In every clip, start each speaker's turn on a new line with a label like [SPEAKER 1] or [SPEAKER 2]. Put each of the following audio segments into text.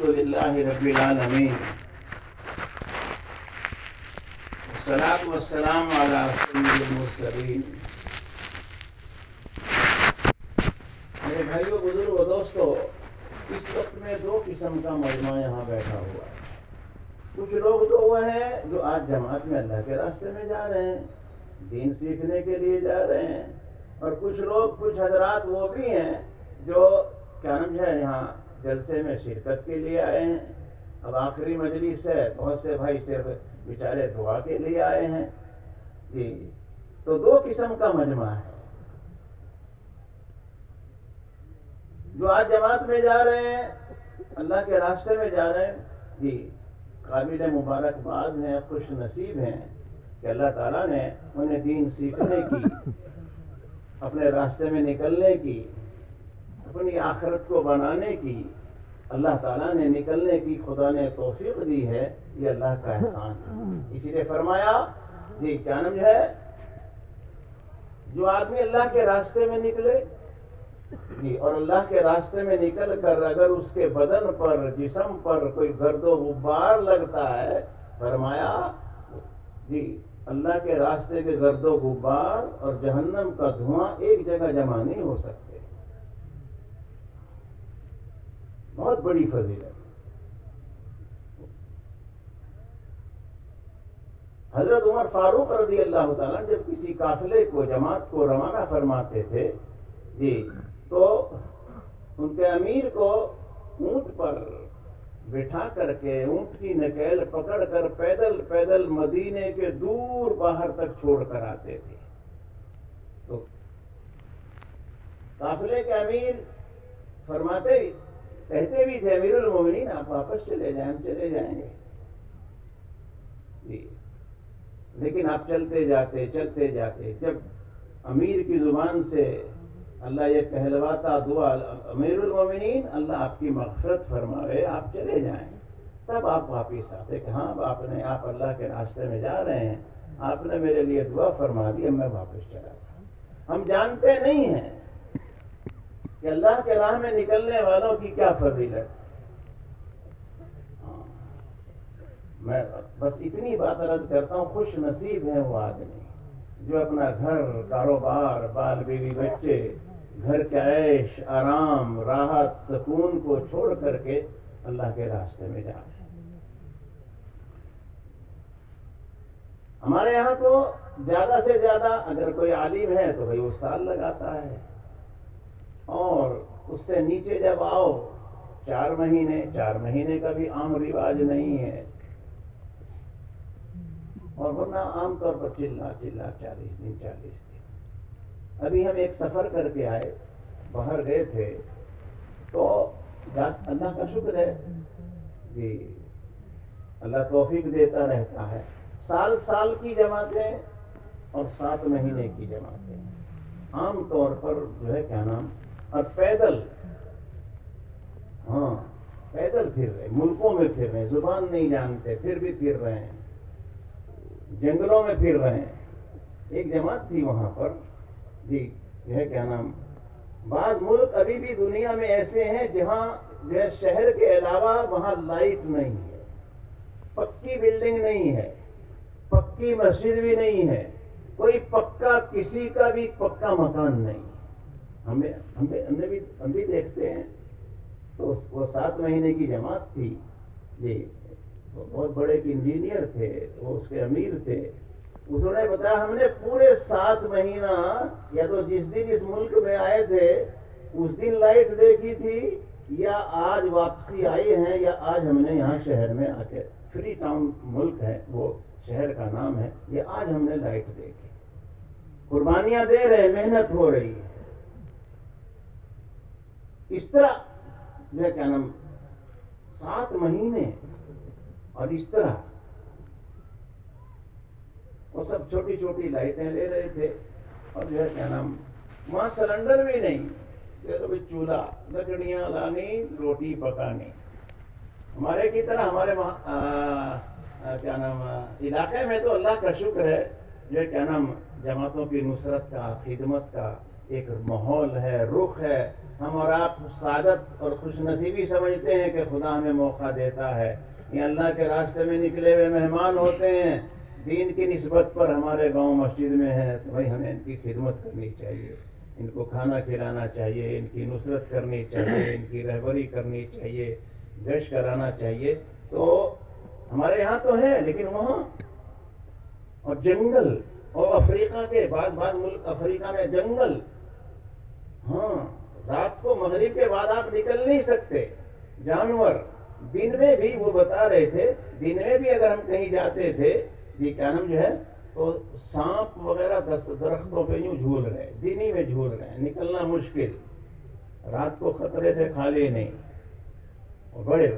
[SPEAKER 1] الحمدللہ رب العالمین والصلاة والسلام علی سید المرسلین۔ میرے بھائیوں، بزرگوں، دوستو، اس وقت میں دو قسم کا مجمع یہاں بیٹھا ہوا ہے۔ کچھ لوگ تو وہ ہیں جو آج جماعت میں اللہ کے راستے میں جا رہے ہیں، دین سیکھنے کے لیے جا رہے ہیں، اور کچھ لوگ، کچھ حضرات وہ بھی ہیں جو کیا نام ہے یہاں جلسے میں شرکت کے لیے آئے ہیں۔ اب آخری مجلس ہے، بہت سے بھائی صرف بیچارے دعا کے لیے آئے ہیں۔ جی، تو دو قسم کا مجمع ہے۔ جو آج جماعت میں جا رہے ہیں، اللہ کے راستے میں جا رہے ہیں، جی قابل مبارکباد ہیں، خوش نصیب ہیں کہ اللہ تعالیٰ نے انہیں دین سیکھنے کی، اپنے راستے میں نکلنے کی، اپنی آخرت کو بنانے کی، اللہ تعالیٰ نے نکلنے کی خدا نے توفیق دی ہے۔ یہ اللہ کا احسان ہے۔ اسی لیے فرمایا، جی کیا نام ہے، جو آدمی اللہ کے راستے میں نکلے، جی اور اللہ کے راستے میں نکل کر اگر اس کے بدن پر، جسم پر کوئی گرد و غبار لگتا ہے، فرمایا جی اللہ کے راستے کے گرد و غبار اور جہنم کا دھواں ایک جگہ جمع نہیں ہو سکتے۔ بہت بڑی فضیلت۔ حضرت عمر فاروق رضی اللہ تعالیٰ جب کسی قافلے کو، جماعت کو روانہ فرماتے تھے، جی تو ان کے امیر کو اونٹ پر بٹھا کر کے، اونٹ کی نکیل پکڑ کر پیدل پیدل مدینے کے دور باہر تک چھوڑ کر آتے تھے۔ تو قافلے کے امیر فرماتے، کہتے بھی تھے، امیر المومنین آپ واپس چلے جائیں، ہم چلے جائیں گے، جی لیکن آپ چلتے جاتے چلتے جاتے۔ جب امیر کی زبان سے اللہ یہ کہلواتا دعا، امیر المومنین اللہ آپ کی مغفرت فرماوے، آپ چلے جائیں، تب آپ واپس آتے کہ ہاں آپ اللہ کے راستے میں جا رہے ہیں، آپ نے میرے لیے دعا فرما دی، اب میں واپس چلا جاؤں۔ ہم جانتے نہیں ہیں کہ اللہ کے راہ میں نکلنے والوں کی کیا فضیلت۔ میں بس اتنی بات عرض کرتا ہوں، خوش نصیب ہے وہ آدمی جو اپنا گھر، کاروبار، بال بیوی بچے، گھر کا عیش آرام، راحت، سکون کو چھوڑ کر کے اللہ کے راستے میں جا رہے ہیں۔ ہمارے یہاں تو زیادہ سے زیادہ اگر کوئی عالم ہے تو بھائی وہ سال لگاتا ہے، اور اس سے نیچے جب آؤ 4 مہینے، 4 مہینے کا بھی عام رواج نہیں ہے، اور ورنہ عام طور پر چلا 40 دن 40 دن۔ ابھی ہم ایک سفر کر کے آئے، باہر گئے تھے، تو اللہ کا شکر ہے، جی اللہ توفیق دیتا رہتا ہے۔ سال کی جماعتیں اور 7 مہینے کی جماعتیں عام طور پر جو ہے کیا نام، اور پیدل، ہاں پیدل پھر رہے، ملکوں میں پھر رہے، زبان نہیں جانتے پھر بھی پھر رہے ہیں، جنگلوں میں پھر رہے ہیں۔ ایک جماعت تھی وہاں پر، جی یہ ہے کیا نام، بعض ملک ابھی بھی دنیا میں ایسے ہیں جہاں جو ہے شہر کے علاوہ وہاں لائٹ نہیں ہے، پکی بلڈنگ نہیں ہے، پکی مسجد بھی نہیں ہے، کوئی پکا، کسی کا بھی پکا مکان نہیں۔ ہم بھی دیکھتے ہیں۔ تو وہ 7 مہینے کی جماعت تھی، جی وہ بہت بڑے ایک انجینئر تھے، وہ اس کے امیر تھے۔ انہوں نے بتایا ہم نے پورے 7 مہینہ، یا تو جس دن اس ملک میں آئے تھے اس دن لائٹ دیکھی تھی، یا آج واپسی آئی ہیں، یا آج ہم نے یہاں شہر میں آ کے، فری ٹاؤن ملک ہے وہ شہر کا نام ہے، یہ آج ہم نے لائٹ دیکھی۔ قربانیاں دے رہے، محنت ہو رہی ہے۔ اس طرح جو کیا نام 7 مہینے، اور اس طرح وہ سب چھوٹی چھوٹی لائٹیں لے رہے تھے، اور جو ہے کیا نام وہاں سلنڈر بھی نہیں، چولہا، لکڑیاں لانی، روٹی پکانی۔ ہمارے کی طرح ہمارے کیا نام علاقے میں تو اللہ کا شکر ہے، جو کیا نام جماعتوں کی نصرت کا، خدمت کا ایک ماحول ہے، رخ ہے، ہم اور آپ سعادت اور خوش نصیبی سمجھتے ہیں کہ خدا ہمیں موقع دیتا ہے. یہ اللہ کے راستے میں نکلے ہوئے مہمان ہوتے ہیں, دین کی نسبت پر ہمارے گاؤں مسجد میں ہیں, تو بھائی ہمیں ان کی خدمت کرنی چاہیے, ان کو کھانا کھلانا چاہیے, ان کی نصرت کرنی چاہیے, ان کی رہبری کرنی چاہیے, گشت کرانا چاہیے. تو ہمارے یہاں تو ہے, لیکن وہاں اور جنگل, اور افریقہ کے بعض ملک افریقہ میں جنگل. ہاں, رات کو مغرب کے بعد آپ نکل نہیں سکتے. جانور دن میں بھی, وہ بتا رہے تھے, دن میں بھی اگر ہم کہیں جاتے تھے, یہ کیا نام جو ہے, تو سانپ وغیرہ درختوں پہ یوں جھول رہے, دن ہی میں جھول رہے, نکلنا مشکل. رات کو خطرے سے خالی نہیں. اور بڑے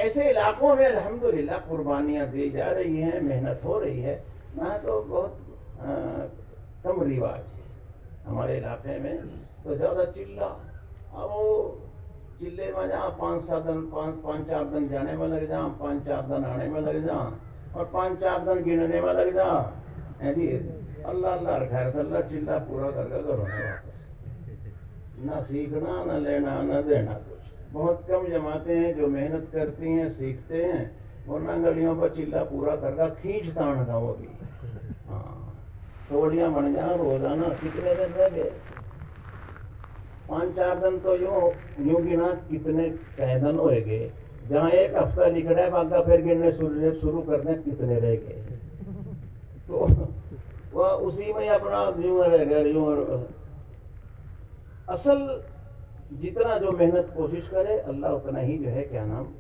[SPEAKER 1] ایسے علاقوں میں الحمدللہ قربانیاں دی جا رہی ہیں, محنت ہو رہی ہے. وہاں تو بہت کم رواج ہے. ہمارے علاقے میں تو زیادہ چلہ, اب وہ چلے میں جہاں 5-4 دن جانے میں لگ جاؤں, 5-4 دن آنے میں لگ جاؤں, اور 5-4 دن گننے میں لگ جاؤں. اللہ اللہ خیر صلی اللہ, چلہ پورا کر کے گھروں میں واپس. نہ سیکھنا, نہ لینا, نہ دینا کچھ. بہت کم جماعتیں ہیں جو محنت کرتی ہیں, سیکھتے ہیں, ورنہ گڑیوں پر چلہ پورا کر کا کھینچ تان کا وہ بھی. ہاں, توڑیاں بن جائیں روزانہ. کتنے دن رہ گئے؟ 5-4 دن تو یوں گنا کتنے دن ہوئے گئے. جہاں ایک ہفتہ نکلا ہے باقا پھر گننے شروع کر دیں کتنے رہ گئے. تو وہ اسی میں اپنا یوں رہ گئے. اصل جتنا جو محنت کوشش کرے, اللہ اتنا ہی جو ہے کیا نام.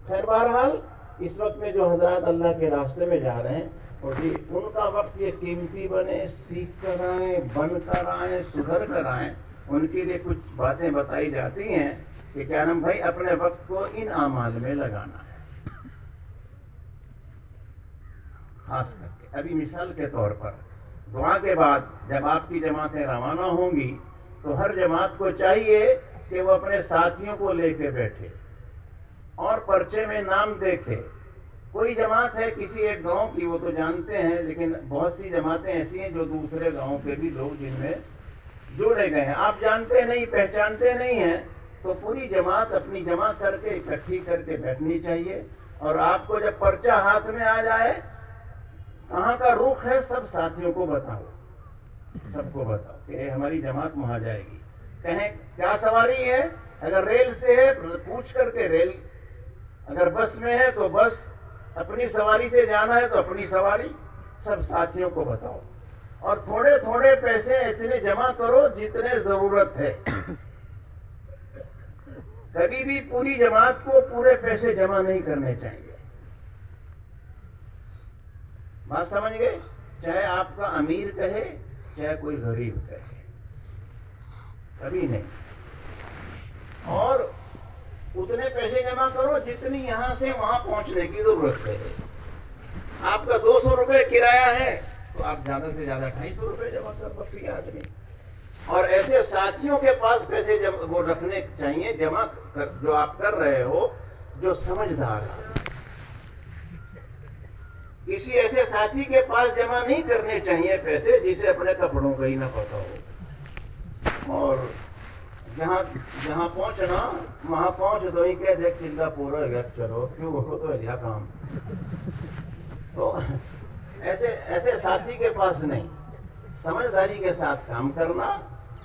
[SPEAKER 1] خیر بہرحال اس وقت میں جو حضرات اللہ کے راستے میں جا رہے ہیں, اور جی ان کا وقت یہ قیمتی بنے, سیکھ کر آئیں, بن کر آئیں, سدھر کر آئیں. ان کے لیے کچھ باتیں بتائی جاتی ہیں کہ کیا نام بھائی اپنے وقت کو ان اعمال میں لگانا ہے. خاص کر کے ابھی مثال کے طور پر دعا کے بعد جب آپ کی جماعتیں روانہ ہوں گی, تو ہر جماعت کو چاہیے کہ وہ اپنے ساتھیوں کو لے کے بیٹھے اور پرچے میں نام دیکھے. کوئی جماعت ہے کسی ایک گاؤں کی, وہ تو جانتے ہیں, لیکن بہت سی جماعتیں ایسی ہیں جو دوسرے گاؤں کے بھی لوگ جن میں جوڑے گئے ہیں, آپ جانتے نہیں, پہچانتے نہیں ہیں, تو پوری جماعت اپنی جمع کر کے اکٹھی کر کے بیٹھنی چاہیے. اور آپ کو جب پرچہ ہاتھ میں آ جائے, کہاں کا رخ ہے, سب ساتھیوں کو بتاؤ, سب کو بتاؤ کہ ہماری جماعت وہاں جائے گی. کہیں کیا سواری ہے, اگر ریل سے ہے پوچھ کر کے ریل, اگر بس میں ہے تو بس, اپنی سواری سے جانا ہے تو اپنی سواری, سب ساتھیوں کو بتاؤ. اور تھوڑے تھوڑے پیسے اتنے جمع کرو جتنے ضرورت ہے. کبھی بھی پوری جماعت کو پورے پیسے جمع نہیں کرنے چاہیے. بات سمجھ گئے؟ چاہے آپ کا امیر کہے, چاہے کوئی غریب کہے, کبھی نہیں. اور اتنے پیسے جمع کرو جتنی یہاں سے وہاں پہنچنے کی ضرورت ہے. آپ کا 200 روپے کرایہ ہے, تو آپ زیادہ سے زیادہ 250 روپے جمع کر بکری آدمی. اور ایسے ساتھیوں کے پاس پیسے وہ رکھنے چاہیے جمع جو آپ کر رہے ہو, جو سمجھدار ہے. کسی ایسے ساتھی کے پاس جمع نہیں کرنے چاہیے پیسے جسے اپنے کپڑوں کا ہی نہ پتا ہو. اور جہاں پہنچنا وہاں پہنچ دو ہی کہ دیکھ چلہ پورا گیا, چلو کیوں ہو تو ہے کام. تو ایسے ساتھی کے پاس نہیں, سمجھداری کے ساتھ کام کرنا,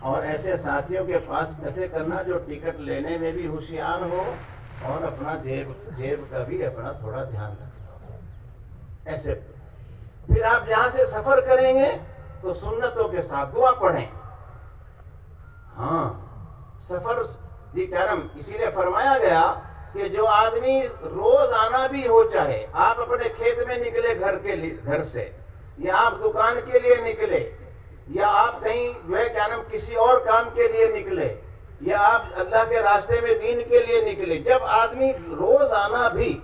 [SPEAKER 1] اور ایسے ساتھیوں کے پاس پیسے کرنا جو ٹکٹ لینے میں بھی ہوشیار ہو, اور اپنا جیب کا بھی اپنا تھوڑا دھیان رکھنا ہو. ایسے پھر آپ جہاں سے سفر کریں گے تو سنتوں کے ساتھ دعا پڑھیں. ہاں, سفر جی کرم اسی لیے فرمایا گیا کہ جو آدمی روز آنا بھی ہو, چاہے آپ اپنے کھیت میں نکلے گھر سے, یا آپ دکان کے لیے نکلے, یا آپ کہیں جو ہے کیا نام کسی اور کام کے لیے نکلے, یا آپ اللہ کے راستے میں دین کے لیے نکلے, جب آدمی روز آنا بھی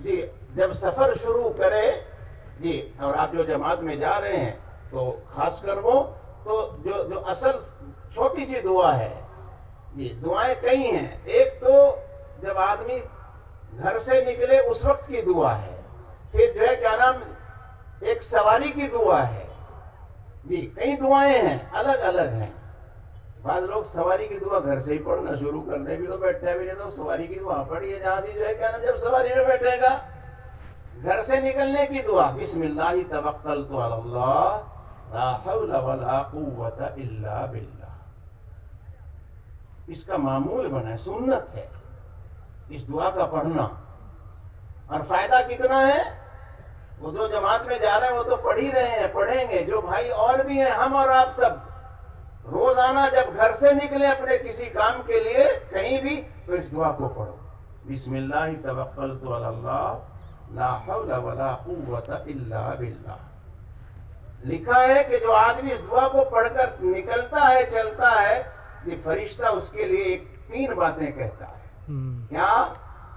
[SPEAKER 1] جی جب سفر شروع کرے جی, اور آپ جو جماعت میں جا رہے ہیں تو خاص کر وہ تو جو اصل چھوٹی سی دعا ہے جی, دعائیں کئی ہیں. ایک تو جب آدمی گھر سے نکلے اس وقت کی دعا ہے, پھر جو ہے کیا نام ایک سواری کی دعا ہے جی, کئی دعائیں ہیں الگ الگ ہیں بعض لوگ سواری کی دعا گھر سے ہی پڑھنا شروع کر دیں، بھی تو بیٹھے بھی نہیں تو سواری کی دعا پڑھیے جہاں سے جو ہے کیا نام، جب سواری میں بیٹھے گا گھر سے نکلنے کی دعا، بسم اللہ توکلت علی اللہ لا حول ولا قوت الا باللہ، اس کا معمول بنا، سنت ہے اس دعا کا پڑھنا۔ اور فائدہ کتنا ہے؟ وہ جو جماعت میں جا رہے ہیں وہ تو پڑھ ہی رہے ہیں، پڑھیں گے، جو بھائی اور بھی ہیں، ہم اور آپ سب روزانہ جب گھر سے نکلیں اپنے کسی کام کے لیے کہیں بھی، تو اس دعا کو پڑھو، بسم اللہ توکلت علی اللہ لا حول ولا قوت الا باللہ۔ لکھا ہے کہ جو آدمی اس دعا کو پڑھ کر نکلتا ہے، چلتا ہے، یہ فرشتہ اس کے لیے 3 باتیں کہتا ہے۔ کیا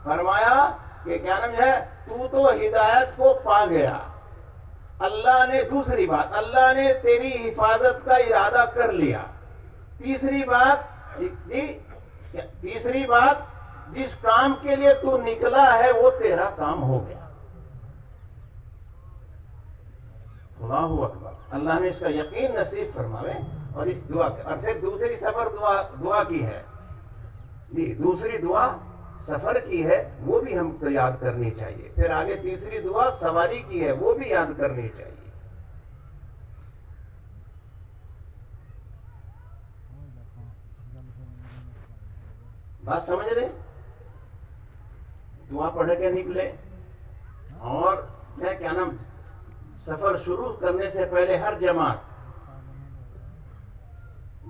[SPEAKER 1] فرمایا کہ کیا نام ہے، تو ہدایت کو پا گیا، اللہ نے، دوسری بات اللہ نے تیری حفاظت کا ارادہ کر لیا، تیسری بات جس کام کے لیے تو نکلا ہے وہ تیرا کام ہو گیا۔ اللہ اکبر، اللہ نے اس کا یقین نصیب فرماوے۔ اور اس دعا اور پھر دوسری سفر دعا کی ہے جی، دوسری دعا سفر کی ہے، وہ بھی ہم کو یاد کرنی چاہیے۔ پھر آگے تیسری دعا سواری کی ہے، وہ بھی یاد کرنی چاہیے۔ بات سمجھ رہے؟ دعا پڑھ کے نکلے، اور کیا نام، سفر شروع کرنے سے پہلے ہر جماعت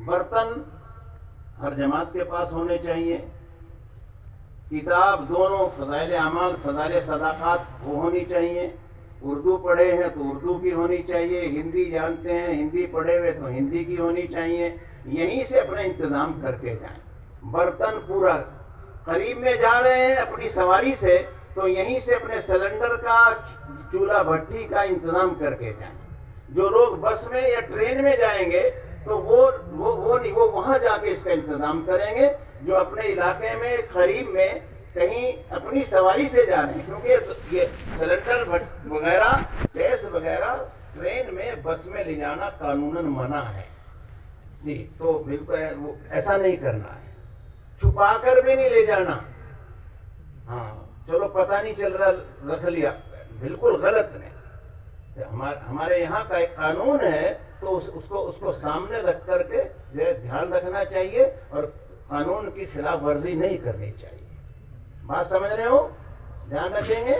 [SPEAKER 1] برتن ہر جماعت کے پاس ہونے چاہیے، کتاب دونوں، فضائل اعمال، فضائل صدقات وہ ہونی چاہیے، اردو پڑھے ہیں تو اردو کی ہونی چاہیے، ہندی جانتے ہیں ہندی پڑھے ہوئے تو ہندی کی ہونی چاہیے، یہیں سے اپنا انتظام کر کے جائیں۔ برتن پورا، قریب میں جا رہے ہیں اپنی سواری سے تو یہیں سے اپنے سلنڈر کا، چولہا بھٹی کا انتظام کر کے جائیں۔ جو لوگ بس میں یا ٹرین میں جائیں گے تو وہ وہاں جا کے اس کا انتظام کریں گے۔ جو اپنے علاقے میں قریب میں کہیں اپنی سواری سے جا رہے ہیں، کیونکہ یہ سلنڈر وغیرہ، گیس وغیرہ ٹرین میں، بس میں لے جانا قانوناً منع ہے جی، تو بالکل ایسا نہیں کرنا ہے، چھپا کر بھی نہیں لے جانا۔ ہاں چلو پتہ نہیں چل رہا رکھ لیا، بالکل غلط نہیں۔ ہمارے یہاں کا ایک قانون ہے تو اس کو سامنے رکھ کر کے جو ہے دھیان رکھنا چاہیے، اور قانون کی خلاف ورزی نہیں کرنی چاہیے۔ بات سمجھ رہے ہو؟ دھیان رکھیں گے،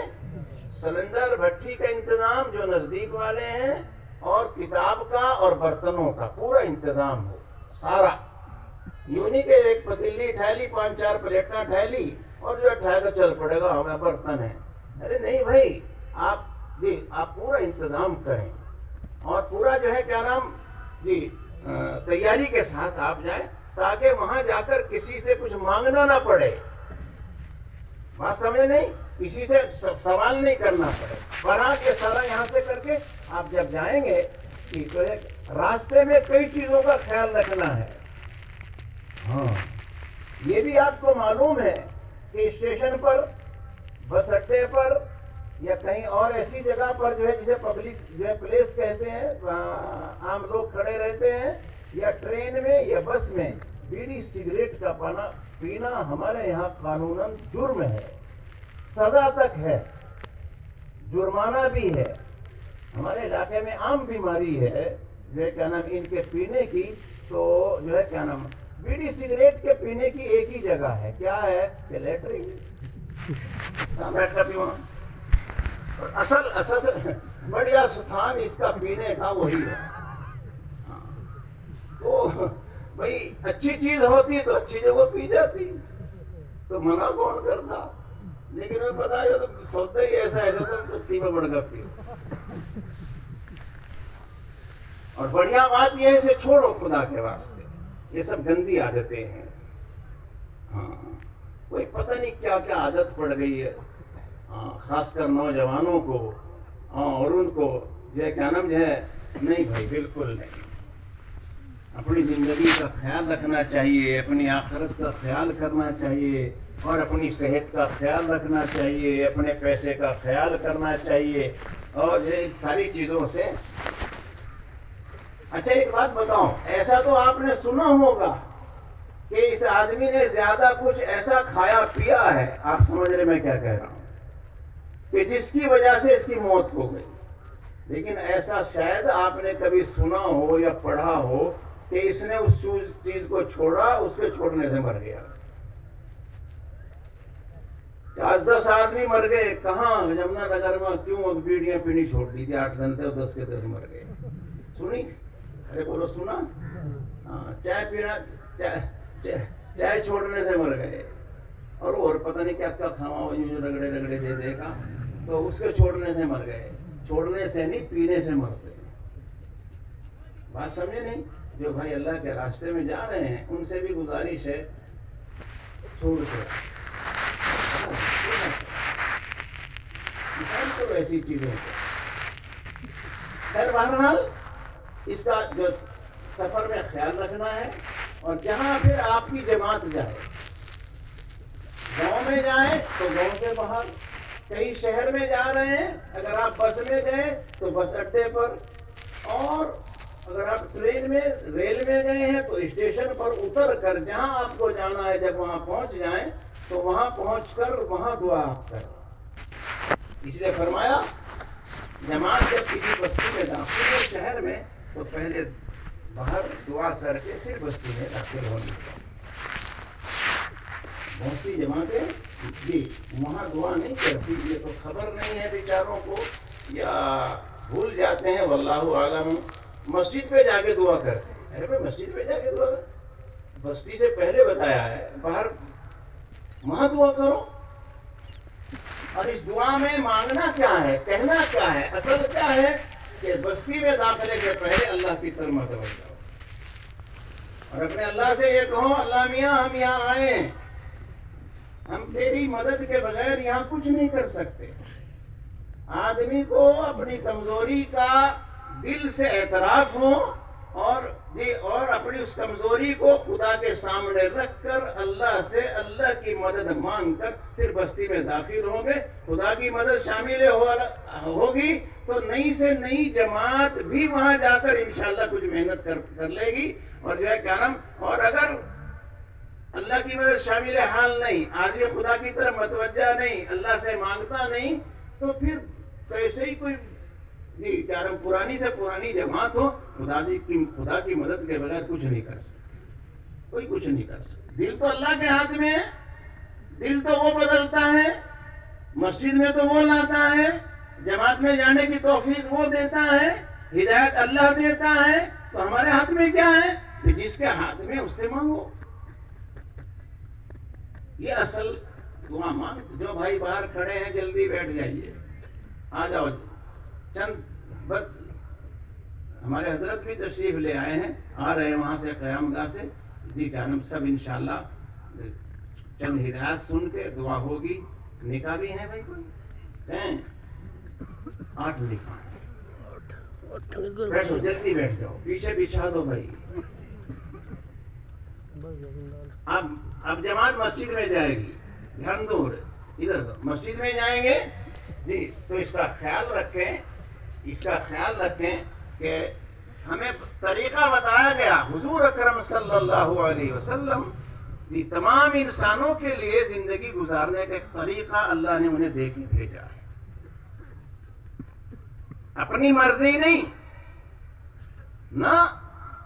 [SPEAKER 1] سلنڈر بھٹی کا انتظام جو نزدیک والے ہیں، اور کتاب کا اور برتنوں کا پورا انتظام ہو سارا، یوں نہیں کہ ایک پتیلی ٹھہلی، 5-4 پلیٹاں ٹھہلی اور جو ٹھہر کر چل پڑے گا ہمیں برتن ہے، ارے نہیں بھائی، آپ پورا انتظام کریں، اور پورا جو ہے کیا نام جی تیاری کے ساتھ آپ جائیں، تاکہ وہاں جا کر کسی سے کچھ مانگنا نہ پڑے۔ بات سمجھے نہیں؟ کسی سے سوال نہیں کرنا پڑے، برات یہ سارا یہاں سے کر کے آپ جب جائیں گے تو راستے میں کئی چیزوں کا خیال رکھنا ہے۔ ہاں یہ بھی آپ کو معلوم ہے کہ اسٹیشن پر، بس اڈے پر، یا کہیں اور ایسی جگہ پر جو ہے جسے پبلک جو ہے پلیس کہتے ہیں، عام لوگ کھڑے رہتے ہیں، یا ٹرین میں یا بس میں بیڑی سگریٹ کا پینا ہمارے یہاں قانوناً جرم ہے، سزا تک ہے، جرمانہ بھی ہے۔ ہمارے علاقے میں عام بیماری ہے جو ہے کیا نام ان کے پینے کی، تو جو ہے کیا نام بیڑی سگریٹ کے پینے کی ایک ہی جگہ ہے، کیا ہے کہ لیٹرین، بیٹھ کر پیواں، اصل بڑھیا ستھان اس کا پینے کا وہی ہے۔ تو بھئی اچھی چیز ہوتی تو اچھی جگہ پی جاتی، تو منع کون کرتا، لیکن میں پتا ہے تو سوچتے ہی ایسا تم کسی میں بڑھ کر پیو۔ اور بڑھیا بات یہ ہے اسے چھوڑو خدا کے واسطے، یہ سب گندی عادتیں ہیں۔ ہاں کوئی پتہ نہیں کیا کیا عادت پڑ گئی ہے، خاص کر نوجوانوں کو، اور ان کو جو ہے کیا نام جو ہے، نہیں بھائی بالکل نہیں۔ اپنی زندگی کا خیال رکھنا چاہیے، اپنی آخرت کا خیال کرنا چاہیے، اور اپنی صحت کا خیال رکھنا چاہیے، اپنے پیسے کا خیال کرنا چاہیے، اور یہ ساری چیزوں سے۔ اچھا ایک بات بتاؤں، ایسا تو آپ نے سنا ہوگا کہ اس آدمی نے زیادہ کچھ ایسا کھایا پیا ہے، آپ سمجھ رہے میں کیا کہہ رہا ہوں، کہ جس کی وجہ سے اس کی موت ہو گئی. لیکن ایسا شاید آپ نے کبھی سنا ہو یا پڑھا ہو کہ اس نے اس چیز کو چھوڑا، اس کے چھوڑنے سے مر گیا. 10 آدمی مر گئے. کہاں؟ جمنا نگر میں. کیوں؟ بیڑیاں پینی چھوڑ دی تھی. 8 دن تھے، 10 کے 10 مر گئے. سنی؟ ارے بولو سنا؟ ہاں، چائے پینا، چائے چھوڑنے سے مر گئے. اور پتہ نہیں کیا کیا کھاوا ہو جو رگڑے رگڑے دے گا، تو اس کے چھوڑنے سے مر گئے. چھوڑنے سے نہیں، پینے سے مرتے ہیں. بات سمجھے نہیں؟ جو بھائی اللہ کے راستے میں جا رہے ہیں ان سے بھی گزارش ہے، چھوڑ کے تو ایسی چیزوں کو. خیر بہرحال اس کا جو سفر میں خیال رکھنا ہے. اور جہاں پھر آپ کی جماعت جائے، گاؤں میں جائیں تو گاؤں سے باہر، کہیں شہر میں جا رہے ہیں، اگر آپ بس میں گئے تو بس اڈے پر، اور اگر آپ ٹرین میں ریل میں گئے ہیں تو اسٹیشن پر اتر کر جہاں آپ کو جانا ہے جب وہاں پہنچ جائیں تو وہاں پہنچ کر وہاں دعا کریں. اس لیے فرمایا جماعت جب کسی بستی میں داخل ہو شہر میں تو پہلے باہر دعا کر کے پھر بستی میں داخل ہونی چاہیے. بہت سی جماعتیں جی وہاں دعا نہیں کرتی، یہ تو خبر نہیں ہے بیچاروں کو، یا بھول جاتے ہیں، واللہ عالم. مسجد پہ جا کے دعا کرتے ہیں. ارے بھائی مسجد پہ جا کے دعا کرتے، بستی سے پہلے بتایا ہے باہر وہاں دعا کرو. اور اس دعا میں مانگنا کیا ہے، کہنا کیا ہے، اصل کیا ہے کہ بستی میں داخلے سے پہلے اللہ کی طرف متوجہ ہو اور اپنے اللہ سے یہ کہو، اللہ میاں ہم یہاں آئے ہیں، ہم تیری مدد کے بغیر یہاں کچھ نہیں کر سکتے. آدمی کو اپنی کمزوری کا دل سے اعتراف ہو اور اپنی اس کمزوری کو خدا کے سامنے رکھ کر اللہ سے اللہ کی مدد مانگ کر پھر بستی میں داخل ہوں گے. خدا کی مدد شامل ہوگی تو نئی سے نئی جماعت بھی وہاں جا کر انشاءاللہ کچھ محنت کر لے گی. اور جو ہے کیا نام، اور اگر اللہ کی مدد شامل حال نہیں، آدمی خدا کی طرف متوجہ نہیں، اللہ سے مانگتا نہیں، تو پھر ایسے ہی کوئی جی کیا نام پرانی سے پرانی جماعت ہو، خدا کی مدد کے بغیر کچھ نہیں کر سکتے، کوئی کچھ نہیں کر سکتے. دل تو اللہ کے ہاتھ میں ہے، دل تو وہ بدلتا ہے، مسجد میں تو وہ لاتا ہے، جماعت میں جانے کی توفیق وہ دیتا ہے، ہدایت اللہ دیتا ہے. تو ہمارے ہاتھ میں کیا ہے کہ جس کے ہاتھ میں اس سے مانگو. یہ اصل دعا مانگ. جو بھائی باہر کھڑے ہیں جلدی بیٹھ جائیے، آ جاؤ. چند ہمارے حضرت بھی تشریف لے آئے ہیں، آ رہے ہیں وہاں سے قیام گاہ سے جی کا نام. سب انشاءاللہ چند ہدایات سن کے دعا ہوگی. نکاح بھی ہے بھائی کوئی 8 نکاح. بیٹھو جلدی بیٹھ جاؤ، پیچھے بچھا دو بھائی. اب جماعت مسجد میں جائے گی، دھیان دو ادھر دو. مسجد میں جائیں گے جی تو اس کا خیال رکھیں کہ ہمیں طریقہ بتایا گیا. حضور اکرم صلی اللہ علیہ وسلم جی تمام انسانوں کے لیے زندگی گزارنے کا ایک طریقہ اللہ نے انہیں دے کے بھیجا ہے. اپنی مرضی نہیں، نہ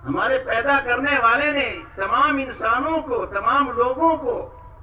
[SPEAKER 1] ہمارے پیدا کرنے والے نے تمام انسانوں کو، تمام لوگوں کو،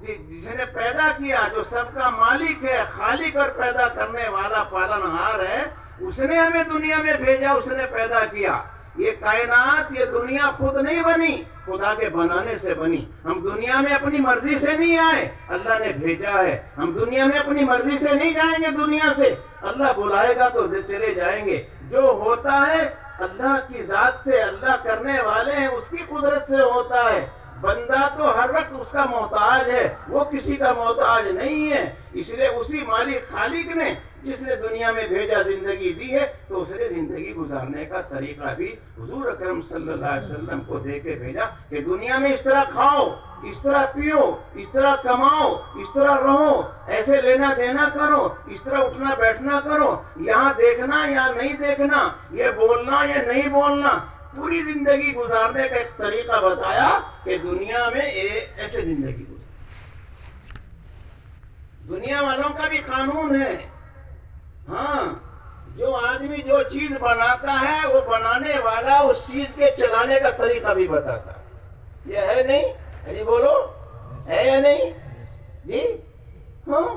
[SPEAKER 1] جس نے پیدا کیا، جو سب کا مالک ہے، خالق اور پیدا کرنے والا پالنہار ہے، اس نے ہمیں دنیا میں بھیجا، اس نے پیدا کیا. یہ کائنات، یہ دنیا خود نہیں بنی، خدا کے بنانے سے بنی. ہم دنیا میں اپنی مرضی سے نہیں آئے، اللہ نے بھیجا ہے. ہم دنیا میں اپنی مرضی سے نہیں جائیں گے دنیا سے، اللہ بلائے گا تو چلے جائیں گے. جو ہوتا ہے اللہ کی ذات سے، اللہ کرنے والے ہیں اس کی قدرت سے ہوتا ہے. بندہ تو ہر وقت اس کا محتاج ہے، وہ کسی کا محتاج نہیں ہے. اس لیے اسی مالک خالق نے جس نے دنیا میں بھیجا، زندگی دی ہے، تو اس نے زندگی گزارنے کا طریقہ بھی حضور اکرم صلی اللہ علیہ وسلم کو دے کے بھیجا کہ دنیا میں اس طرح کھاؤ، اس طرح پیو، اس طرح کماؤ، اس طرح رہو، ایسے لینا دینا کرو، اس طرح اٹھنا بیٹھنا کرو، یہاں دیکھنا یا نہیں دیکھنا، یہ بولنا یا نہیں بولنا، پوری زندگی گزارنے کا ایک طریقہ بتایا کہ دنیا میں ایسے زندگی گزار. دنیا والوں کا بھی قانون ہے. ہاں، جو آدمی جو چیز بناتا ہے وہ بنانے والا اس چیز کے چلانے کا طریقہ بھی بتاتا ہے. یہ ہے نہیں؟ جی بولو، ہے یا نہیں؟ جی ہاں.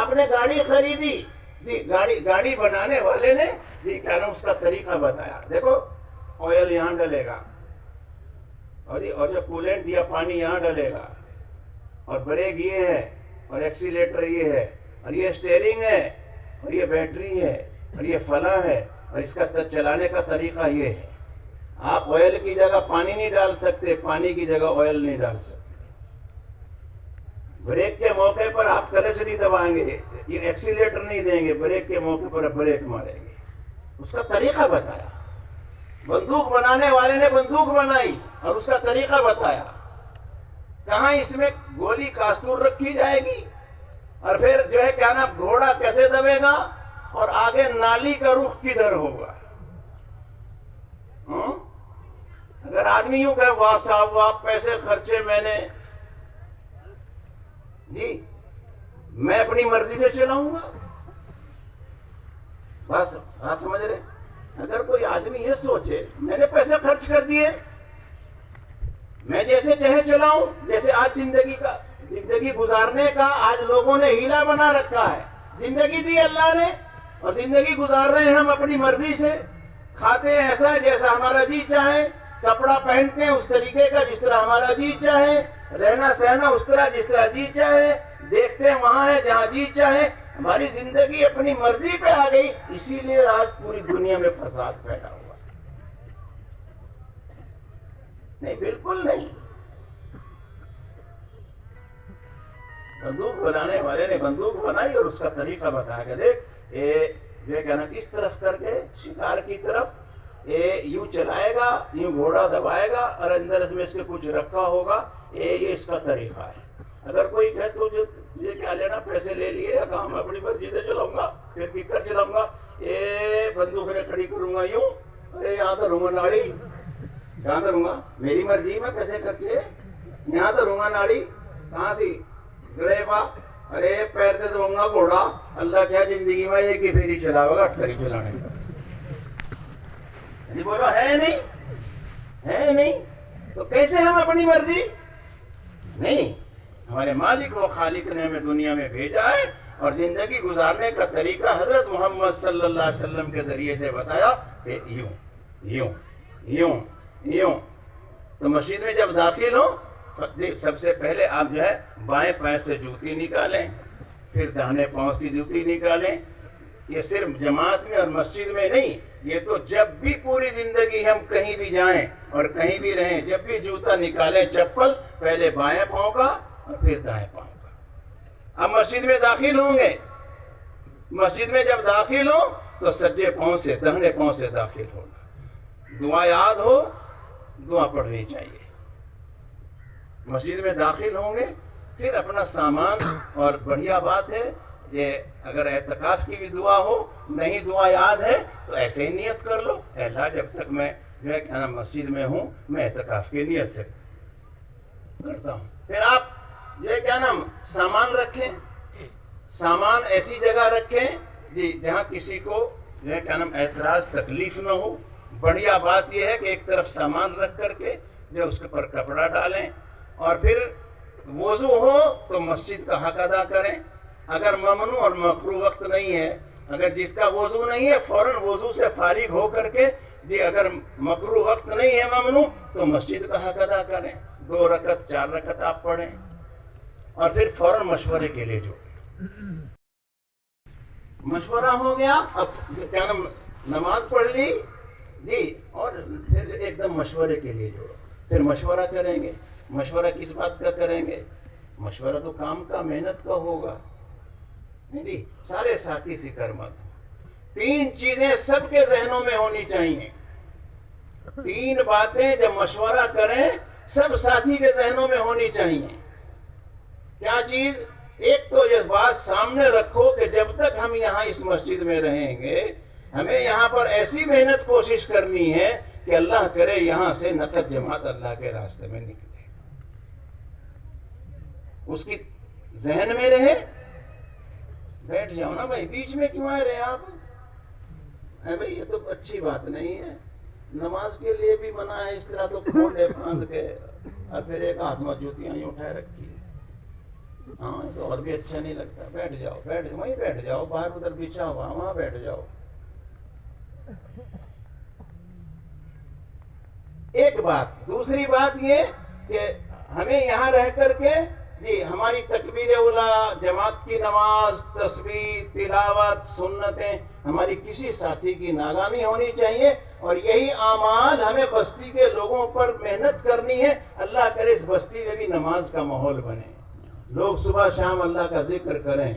[SPEAKER 1] آپ نے گاڑی خریدی، جی گاڑی بنانے والے نے جی کیا نام اس کا طریقہ بتایا. دیکھو آئل یہاں ڈلے گا، اور جو کولنٹ یا پانی یہاں ڈلے گا، اور بریک یہ ہے، اور ایکسیلیٹر یہ ہے، اور یہ اسٹیئرنگ ہے، اور یہ بیٹری ہے، اور یہ فلاں ہے، اور اس کا چلانے کا طریقہ یہ ہے. آپ آئل کی جگہ پانی نہیں ڈال سکتے، پانی کی جگہ آئل نہیں ڈال سکتے. بریک کے موقع پر آپ کلچ نہیں دبائیں گے، یہ ایکسیلیٹر نہیں دیں گے، بریک کے موقع پر بریک ماریں گے. اس کا طریقہ بتایا. بندوق بنانے والے نے بندوق بنائی اور اس کا طریقہ بتایا. کہاں اس میں گولی کاستور رکھی جائے گی، اور پھر جو ہے کیا نام گھوڑا کیسے دبے گا، اور آگے نالی کا رخ کدھر ہوگا. اگر آدمی یوں کہ واہ صاحب واہ پیسے خرچے میں نے، جی میں اپنی مرضی سے چلاؤں گا، بس بات سمجھ رہے. اگر کوئی آدمی یہ سوچے میں نے پیسے خرچ کر دیے، میں جیسے چاہے چلاؤں، جیسے آج زندگی گزارنے کا آج لوگوں نے ہیلا بنا رکھا ہے. زندگی دی اللہ نے، اور زندگی گزار رہے ہیں ہم اپنی مرضی سے. کھاتے ہیں ایسا جیسا ہمارا جی چاہے، کپڑا پہنتے ہیں اس طریقے کا جس طرح ہمارا جی چاہے، رہنا سہنا اس طرح جس طرح جی چاہے، دیکھتے ہیں وہاں ہے جہاں جی چاہے. ہماری زندگی اپنی مرضی پہ آ گئی، اسی لیے آج پوری دنیا میں فساد پھیلا ہوا. نہیں، بالکل نہیں. بندوق بنانے والے نے بندوق بنائی اور اس کا طریقہ بتایا کہ دیکھ یہ کہنا اس طرف کر کے شکار کی طرف یوں چلائے گا، یوں گھوڑا دبائے گا، اور اندر اس میں اس کے کچھ رکھا ہوگا. یہ اس کا طریقہ ہے. اگر کوئی کہے تو یہ کیا لینا، پیسے لے لیے، یا کہا میں اپنی مرضی سے چلاؤں گا، پھر کر چلاؤں گا، بندوق نے کھڑی کروں گا یوں، ارے یہاں تو روں گا ناڑی، کہاں کروں گا، میری مرضی میں پیسے خرچے، یہاں تو روں گا ناڑی، کہاں سی گڑے با، ارے پیر دے دوں گا گھوڑا. اللہ چاہے زندگی میں ایک ہی پھیری چلاوے گا، اٹھری چلانے کا. بولو ہے نہیں؟ ہے نہیں تو کیسے ہم اپنی مرضی؟ نہیں، ہمارے مالک و خالق نے ہمیں دنیا میں بھیجا ہے، اور زندگی گزارنے کا طریقہ حضرت محمد صلی اللہ علیہ وسلم کے ذریعے سے بتایا کہ یوں یوں یوں یوں. تو مسجد میں جب داخل ہو، سب سے پہلے آپ جو ہے بائیں پیر سے جوتی نکالیں، پھر داہنے پاؤں کی جوتی نکالیں. یہ صرف جماعت میں اور مسجد میں نہیں، یہ تو جب بھی پوری زندگی ہم کہیں بھی جائیں اور کہیں بھی رہیں، جب بھی جوتا نکالیں چپل، پہلے بائیں پاؤں کا اور پھر دائیں پاؤں کا. اب مسجد میں داخل ہوں گے، مسجد میں جب داخل ہو تو سجے پاؤں سے، داہنے پاؤں سے داخل ہونا. دعا یاد ہو، دعا پڑھنی چاہیے. مسجد میں داخل ہوں گے، پھر اپنا سامان، اور بڑھیا بات ہے یہ اگر اعتکاف کی بھی دعا ہو، نہیں دعا یاد ہے تو ایسے ہی نیت کر لو، اے اللہ جب تک میں جو ہے کیا نام مسجد میں ہوں، میں اعتکاف کی نیت سے کرتا ہوں. پھر آپ جو ہے کیا نام سامان رکھیں، سامان ایسی جگہ رکھیں جی جہاں کسی کو جو ہے کیا نام اعتراض تکلیف نہ ہو. بڑھیا بات یہ ہے کہ ایک طرف سامان رکھ کر کے جو اس کے پر کپڑا ڈالیں، اور پھر وضو ہو تو مسجد کا حق ادا کریں. اگر ممنوع اور مکروہ وقت نہیں ہے، اگر جس کا وضو نہیں ہے فوراً وضو سے فارغ ہو کر کے جی اگر مکروہ وقت نہیں ہے ممنوع تو مسجد کا حق ادا کریں. 2 رکعت 4 رکعت آپ پڑھیں، اور پھر فوراً مشورے کے لیے جو مشورہ ہو گیا، اب کیا نام نماز پڑھ لی جی، اور پھر ایک دم مشورے کے لیے جوڑو. پھر مشورہ کریں گے. مشورہ کس بات کا کریں گے؟ مشورہ تو کام کا، محنت کا ہوگا جی. سارے ساتھی فکر مت. 3 چیزیں سب کے ذہنوں میں ہونی چاہیے. 3 باتیں جب مشورہ کریں سب ساتھی کے ذہنوں میں ہونی چاہیے. کیا چیز؟ ایک تو یہ بات سامنے رکھو کہ جب تک ہم یہاں اس مسجد میں رہیں گے، ہمیں یہاں پر ایسی محنت کوشش کرنی ہے کہ اللہ کرے یہاں سے نقد جماعت اللہ کے راستے میں نکلے، اس کی ذہن میں رہے۔ بیٹھ جاؤ نا بھائی، بیچ میں کیوں آئے رہے آپ؟ بھائی یہ تو اچھی بات نہیں ہے، نماز کے لیے بھی منع ہے، اس طرح تو کھونڈے باندھ کے اور پھر ایک ہاتھ میں جوتیاں ہی اٹھائے رکھی ہے، ہاں تو اور بھی اچھا نہیں لگتا۔ بیٹھ جاؤ، وہیں بیٹھ جاؤ، باہر ادھر بچھا ہوا وہاں بیٹھ جاؤ۔ ایک بات، دوسری بات یہ کہ ہمیں یہاں رہ کر کے جی ہماری تکبیر اولا، جماعت کی نماز، تسبیح، تلاوت، سنتیں ہماری کسی ساتھی کی ناگاہ نہیں ہونی چاہیے، اور یہی اعمال ہمیں بستی کے لوگوں پر محنت کرنی ہے۔ اللہ کرے اس بستی میں بھی نماز کا ماحول بنے، لوگ صبح شام اللہ کا ذکر کریں،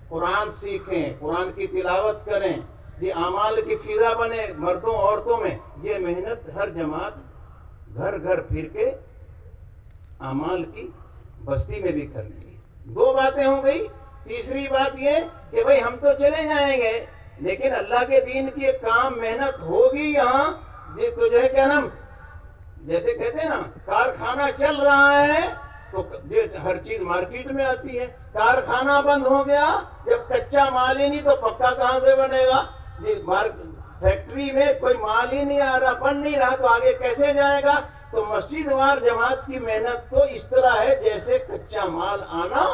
[SPEAKER 1] قرآن سیکھیں، قرآن کی تلاوت کریں، یہ اعمال کی فضا بنے مردوں عورتوں میں۔ یہ محنت ہر جماعت گھر گھر پھر کے اعمال کی بستی میں بھی کرنی ہے۔ دو باتیں ہو گئی۔ تیسری بات یہ کہ بھئی ہم تو چلے جائیں گے، لیکن اللہ کے دین کی ایک کام محنت ہوگی یہاں، یہ تو جو ہے کیا نام، جیسے کہتے ہیں نا کارخانہ چل رہا ہے تو ہر چیز مارکیٹ میں آتی ہے، کارخانہ بند ہو گیا، جب کچا مال ہی نہیں تو پکا کہاں سے بنے گا؟ فیکٹری میں کوئی مال ہی نہیں آ رہا، بن نہیں رہا، تو آگے کیسے جائے گا؟ تو مسجد وار جماعت کی محنت تو اس طرح ہے جیسے کچا مال آنا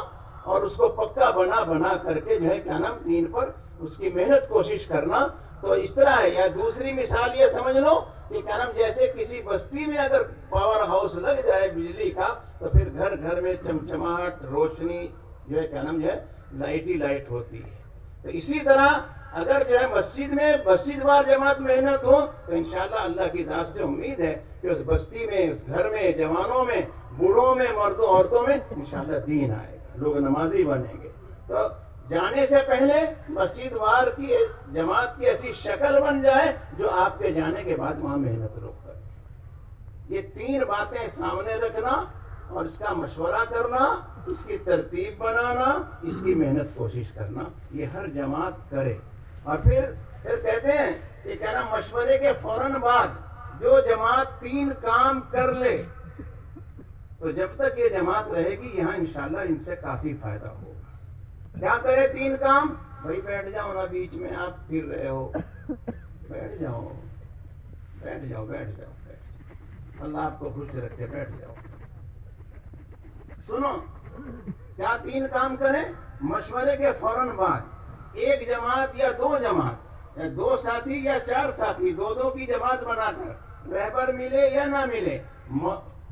[SPEAKER 1] اور اس کو پکا بنا کر کے جو ہے کیا نام دین پر اس کی محنت کوشش کرنا، تو اس طرح ہے۔ یا دوسری مثال یہ سمجھ لو کہ کیا نام جیسے کسی بستی میں اگر پاور ہاؤس لگ جائے بجلی کا تو پھر گھر گھر میں چمچماہٹ، روشنی جو ہے کیا نام جو ہے لائٹ ہی لائٹ ہوتی ہے۔ تو اسی طرح اگر جو ہے مسجد میں مسجد وار جماعت محنت ہو تو انشاءاللہ اللہ کی ذات سے امید ہے کہ اس بستی میں، اس گھر میں، جوانوں میں، بوڑھوں میں، مردوں عورتوں میں انشاءاللہ دین آئے گا، لوگ نمازی بنیں گے۔ تو جانے سے پہلے مسجد وار کی جماعت کی ایسی شکل بن جائے جو آپ کے جانے کے بعد وہاں محنت روک کر۔ یہ تین باتیں سامنے رکھنا اور اس کا مشورہ کرنا، اس کی ترتیب بنانا، اس کی محنت کوشش کرنا، یہ ہر جماعت کرے۔ اور پھر کہتے ہیں کہ کیا نا مشورے کے فوراً بعد جو جماعت تین کام کر لے تو جب تک یہ جماعت رہے گی یہاں انشاءاللہ ان سے کافی فائدہ ہوگا۔ کیا کرے تین کام؟ بھائی بیٹھ جاؤ نا، بیچ میں آپ پھر رہے ہو، بیٹھ جاؤ بیٹھ جاؤ بیٹھ جاؤ بیٹھ، اللہ آپ کو خوش رکھے، بیٹھ جاؤ۔ سنو، کیا تین کام کریں؟ مشورے کے فوراً بعد ایک جماعت یا دو جماعت یا دو ساتھی یا چار ساتھی، دو کی جماعت بنا کر رہبر ملے یا نہ ملے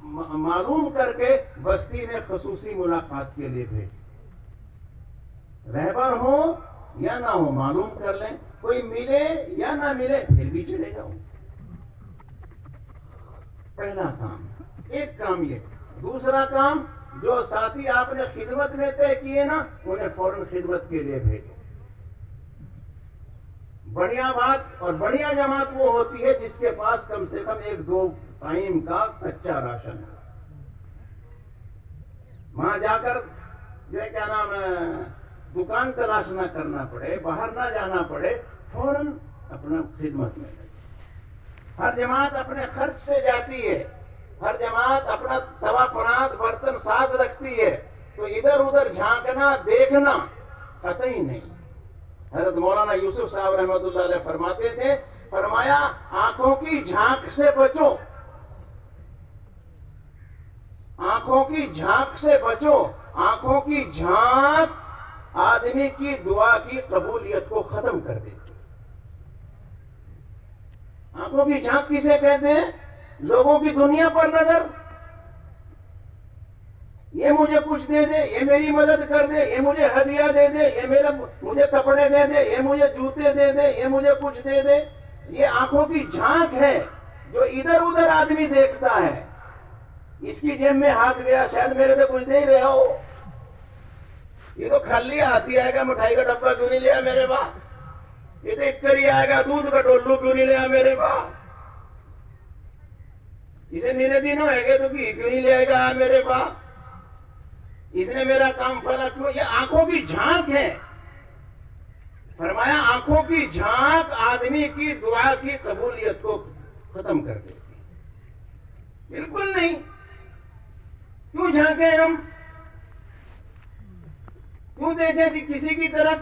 [SPEAKER 1] معلوم کر کے بستی میں خصوصی ملاقات کے لیے بھیج، رہبر ہو یا نہ ہو معلوم کر لیں، کوئی ملے یا نہ ملے پھر بھی چلے جاؤ۔ پہلا کام، ایک کام یہ۔ دوسرا کام، جو ساتھی آپ نے خدمت میں طے کیے نا انہیں فوراً خدمت کے لیے بھیجو۔ بڑھیا بات اور بڑھیا جماعت وہ ہوتی ہے جس کے پاس کم سے کم ایک دو ٹائم کا کچا راشن ہے، وہاں جا کر جو ہے کیا نام ہے دکان تلاش نہ کرنا پڑے، باہر نہ جانا پڑے، فوراً اپنا خدمت میں لگے۔ ہر جماعت اپنے خرچ سے جاتی ہے، ہر جماعت اپنا توا پرات برتن ساز رکھتی ہے، تو ادھر ادھر جھانکنا دیکھنا قطعی نہیں۔ حضرت مولانا یوسف صاحب رحمۃ اللہ علیہ فرماتے تھے، فرمایا آنکھوں کی جھانک سے بچو، آنکھوں کی جھانک سے بچو۔ آنکھوں کی جھانک آدمی کی دعا کی قبولیت کو ختم کر دیتی۔ آنکھوں کی جھانک کسے کہتے ہیں؟ لوگوں کی دنیا پر نظر، یہ مجھے کچھ دے دے، یہ میری مدد کر دے، یہ مجھے ہدیہ دے دے، یہ مجھے کپڑے دے دے، یہ مجھے جوتے دے دے، یہ مجھے کچھ دے دے۔ یہ آنکھوں کی جھانک ہے جو ادھر ادھر آدمی دیکھتا ہے، اس کی جیب میں ہاتھ گیا، شاید میرے تو کچھ دے ہی رہا ہو، یہ تو کھلی آتی آئے گا، مٹھائی کا ڈبہ کیوں نہیں لیا میرے باپ، یہ تو ایک کری آئے گا، دودھ کا ٹولو کیوں نہیں لیا میرے باپ، اسے نینے دنوں ہے گے تو کیوں نہیں لے آئے گا میرے باپ، اس نے میرا کام پھلا کیوں؟ یہ آنکھوں کی جھانک ہے۔ فرمایا آنکھوں کی جھانک آدمی کی دعا کی قبولیت کو ختم کر دیتی ہے. بالکل نہیں. کیوں جھانکیں ہم؟ کیوں دیکھیں کہ کسی کی طرف؟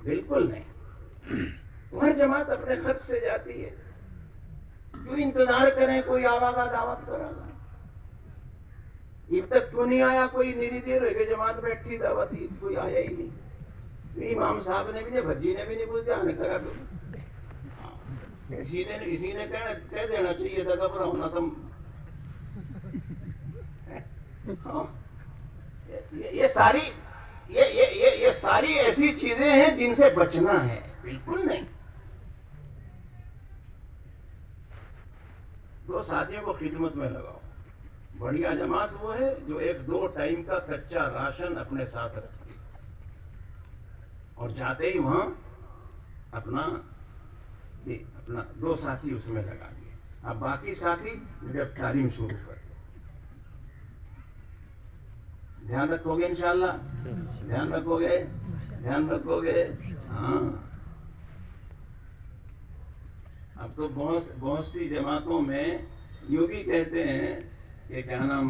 [SPEAKER 1] بالکل نہیں. ہر جماعت اپنے خرچ سے جاتی ہے. کیوں انتظار کریں کوئی آوا گا دعوت کرا گا؟ اب تک کیوں نہیں آیا کوئی؟ نیری دیر ہوئے کہ جماعت بیٹھی دعوت ہی کوئی آیا ہی نہیں. امام صاحب نے بھی نہیں، بھجی نے بھی نہیں پوچھا آنے کرا. اسی نے کہہ دینا چاہیے تھا گھبرا ہونا تم. یہ ساری ایسی چیزیں ہیں جن سے بچنا ہے. بالکل نہیں. دو ساتھیوں کو خدمت میں لگاؤ. بڑھیا جماعت وہ ہے جو 1-2 ٹائم کا کچا راشن اپنے ساتھ رکھتی اور جاتے ہی وہاں اپنا 2 ساتھی اس میں لگا دیے. اب باقی ساتھی جب تعلیم شروع کر دو. دھیان رکھو گے انشاءاللہ؟ دھیان رکھو گے؟ دھیان رکھو گے؟ ہاں. اب تو بہت سی جماعتوں میں یوں بھی کہتے ہیں کہ کیا نام،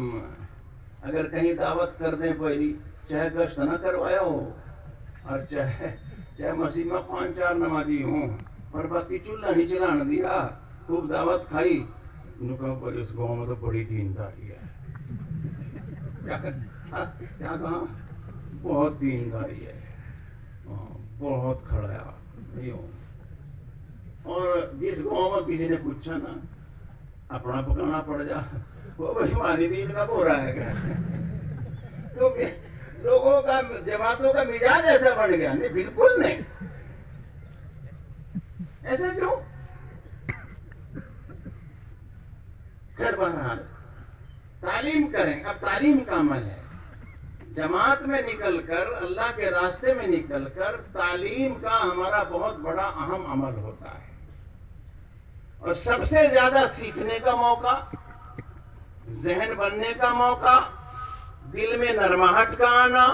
[SPEAKER 1] اگر کہیں دعوت کر دیں پہلی، چاہے گشت نہ کروایا ہو اور چاہے مسجد میں 5-4 نمازی ہوں اور باقی چولہا نہیں چلانا دیا، خوب دعوت کھائی، انہوں کہا پر اس گاؤں میں تو بڑی دینداری ہے. کیا کہا؟ بہت دینداری ہے، بہت کھڑا. اور جس گاؤں میں کسی نے پوچھا نا اپنا پکانا پڑ جا، وہ بھائی ہماری دین کا ہو رہا ہے کیا؟ تو لوگوں کا، جماعتوں کا مزاج ایسا بن گیا. نہیں، بالکل نہیں. ایسا کیوں؟ خیر بہرحال تعلیم کریں. اب تعلیم کا عمل ہے. جماعت میں نکل کر، اللہ کے راستے میں نکل کر تعلیم کا ہمارا بہت بڑا اہم عمل ہوتا ہے. اور سب سے زیادہ سیکھنے کا موقع، ذہن بننے کا موقع، دل میں نرماہٹ کا آنا،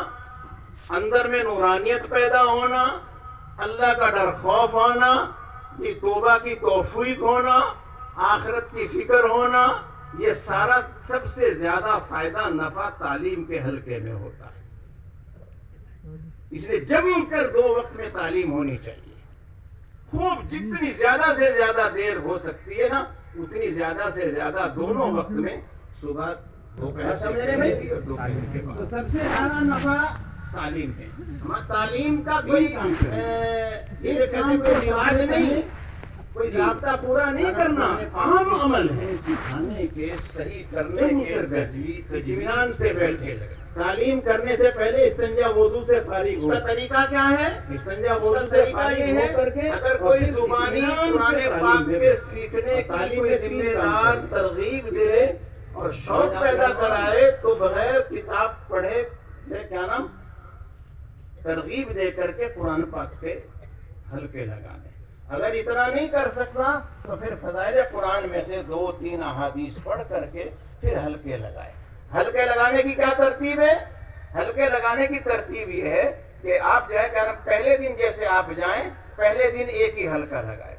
[SPEAKER 1] اندر میں نورانیت پیدا ہونا، اللہ کا ڈر خوف آنا، توبہ کی توفیق ہونا، آخرت کی فکر ہونا، یہ سارا سب سے زیادہ فائدہ نفع تعلیم کے حلقے میں ہوتا ہے. اس لیے جم کر 2 وقت میں تعلیم ہونی چاہیے. خوب جتنی زیادہ سے زیادہ دیر ہو سکتی ہے نا، اتنی زیادہ سے زیادہ دونوں وقت میں، صبح دوپہر سمجھنے میں اور دوپہر کے بعد. تو سب سے زیادہ نفع تعلیم ہے. تعلیم کا کوئی یہ کام کوئی رواج نہیں، کوئی ضابطہ پورا نہیں کرنا، اہم عمل ہے. سکھانے کے، صحیح کرنے کے اطمینان سے بیٹھے. تعلیم کرنے سے پہلے استنجا وضو سے فارغ ہو. اس کا طریقہ کیا ہے؟ استنجا وضو سے فارغ ہو کر کے اگر کوئی زبانی قرآن پاک کے سیکھنے کی کوئی ذمہ دار ترغیب دے اور شوق پیدا کرائے تو بغیر کتاب پڑھے، کیا نام، ترغیب دے کر کے قرآن پاک کے حلقے لگا دیں. اگر اتنا نہیں کر سکتا تو پھر فضائل قرآن میں سے 2-3 احادیث پڑھ کر کے پھر حلقے لگائے. حلقے لگانے کی کیا ترتیب ہے؟ حلقے لگانے کی ترتیب یہ ہے کہ آپ جو ہے کیا نام، پہلے دن جیسے آپ جائیں، پہلے دن ایک ہی حلقہ لگائے،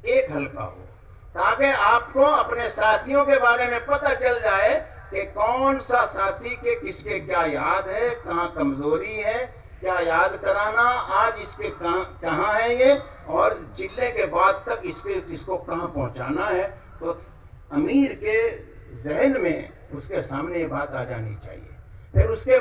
[SPEAKER 1] ایک حلقہ ہو، تاکہ آپ کو اپنے ساتھیوں کے بارے میں پتہ چل جائے کہ کون سا ساتھی کے کس کے کیا یاد ہے، کہاں کمزوری ہے، کیا یاد کرانا، آج اس کے کہاں ہے یہ، اور چلے کے بعد تک اس کو کہاں پہنچانا ہے. تو امیر کے ذہن میں اس کے سامنے یہ بات آ جانی چاہیے. پھر اس کے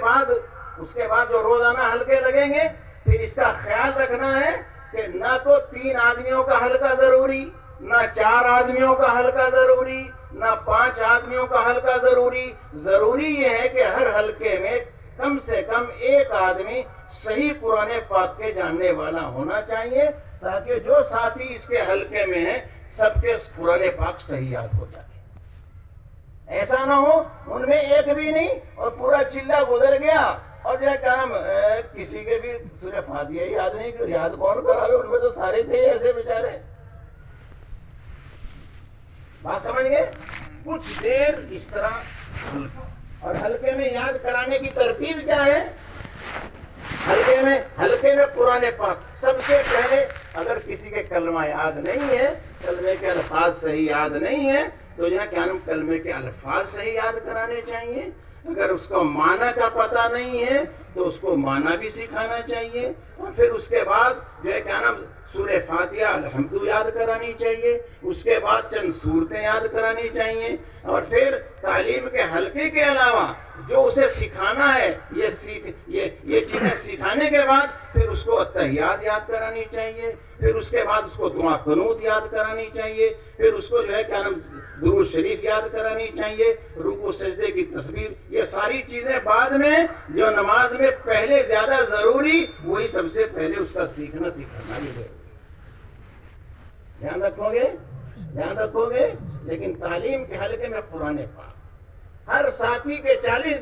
[SPEAKER 1] بعد جو روزانہ حلقے لگیں گے، پھر اس کا خیال رکھنا ہے کہ نہ تو 3 آدمیوں کا حلقہ ضروری، نہ 4 آدمیوں کا حلقہ ضروری، نہ 5 آدمیوں کا حلقہ ضروری. ضروری یہ ہے کہ ہر حلقے میں کم سے کم ایک آدمی صحیح قرآن پاک کے جاننے والا ہونا چاہیے، تاکہ جو ساتھی اس کے حلقے میں ہیں سب کے قرآن پاک صحیح یاد ہو جائے. ایسا نہ ہو ان میں ایک بھی نہیں اور پورا چلہ گزر گیا اور جو ہے کیا نام، کسی کے بھی سورہ فاتحہ یاد نہیں، کہ یاد کون کراوے، ان میں تو سارے تھے ایسے بیچارے. بات سمجھ گئے؟ کچھ دیر اس طرح. اور حلقے میں یاد کرانے کی ترتیب کیا ہے؟ حلقے میں حلقے میں قرآن پاک سب سے پہلے اگر کسی کے کلمہ یاد نہیں ہے، کلمے کے الفاظ صحیح یاد نہیں ہے، تو جو ہے کیا نام کلمے کے الفاظ صحیح یاد کرانے چاہیے. اگر اس کو معنی کا پتہ نہیں ہے تو اس کو معنی بھی سکھانا چاہیے. اور پھر اس کے بعد جو ہے کیا نام سورہ فاتحہ الحمد یاد کرانی چاہیے. اس کے بعد چند صورتیں یاد کرانی چاہیے. اور پھر تعلیم کے حلقے کے علاوہ جو اسے سکھانا ہے یہ چیزیں سکھانے کے بعد پھر اس کو اتحیات یاد کرانی چاہیے. پھر اس کے بعد اس کو دعا قنوت یاد کرانی چاہیے. پھر اس کو جو ہے کیا نام درود شریف یاد کرانی چاہیے. رکوع سجدے کی تسبیح، یہ ساری چیزیں بعد میں جو نماز میں پہلے زیادہ ضروری وہی سب سے پہلے اس کا سیکھنا سکھانا بھی ضروری. دھیان رکھو گے. لیکن تعلیم کے حلقے میں قرآن پاک ہر ساتھی کے 40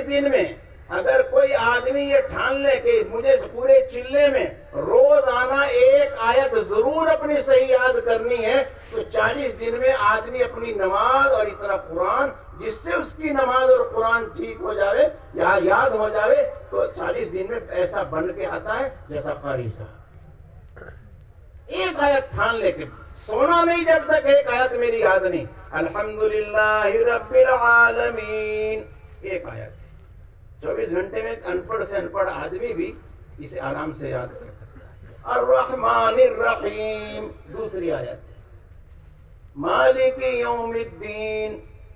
[SPEAKER 1] دن میں اگر کوئی آدمی یہ ٹھان لے کہ مجھے پورے چلے میں روزانہ ایک آیت ضرور اپنی صحیح یاد کرنی ہے، تو 40 دن میں آدمی اپنی نماز اور اتنا قرآن جس سے اس کی نماز اور قرآن ٹھیک ہو جاوے یا یاد ہو جاوے، تو 40 دن میں ایسا بن کے آتا ہے جیسا قاری صاحب. ایک آیت ٹھان لے کے سونا نہیں جب تک ایک آیت میری یاد نہیں. الحمدللہ رب العالمین ایک آیت 24 گھنٹے میں ان پڑھ سے ان پڑھ آدمی بھی اسے آرام سے یاد کر سکتا ہے. الرحمن الرحیم دوسری آیت. مالک یوم الدین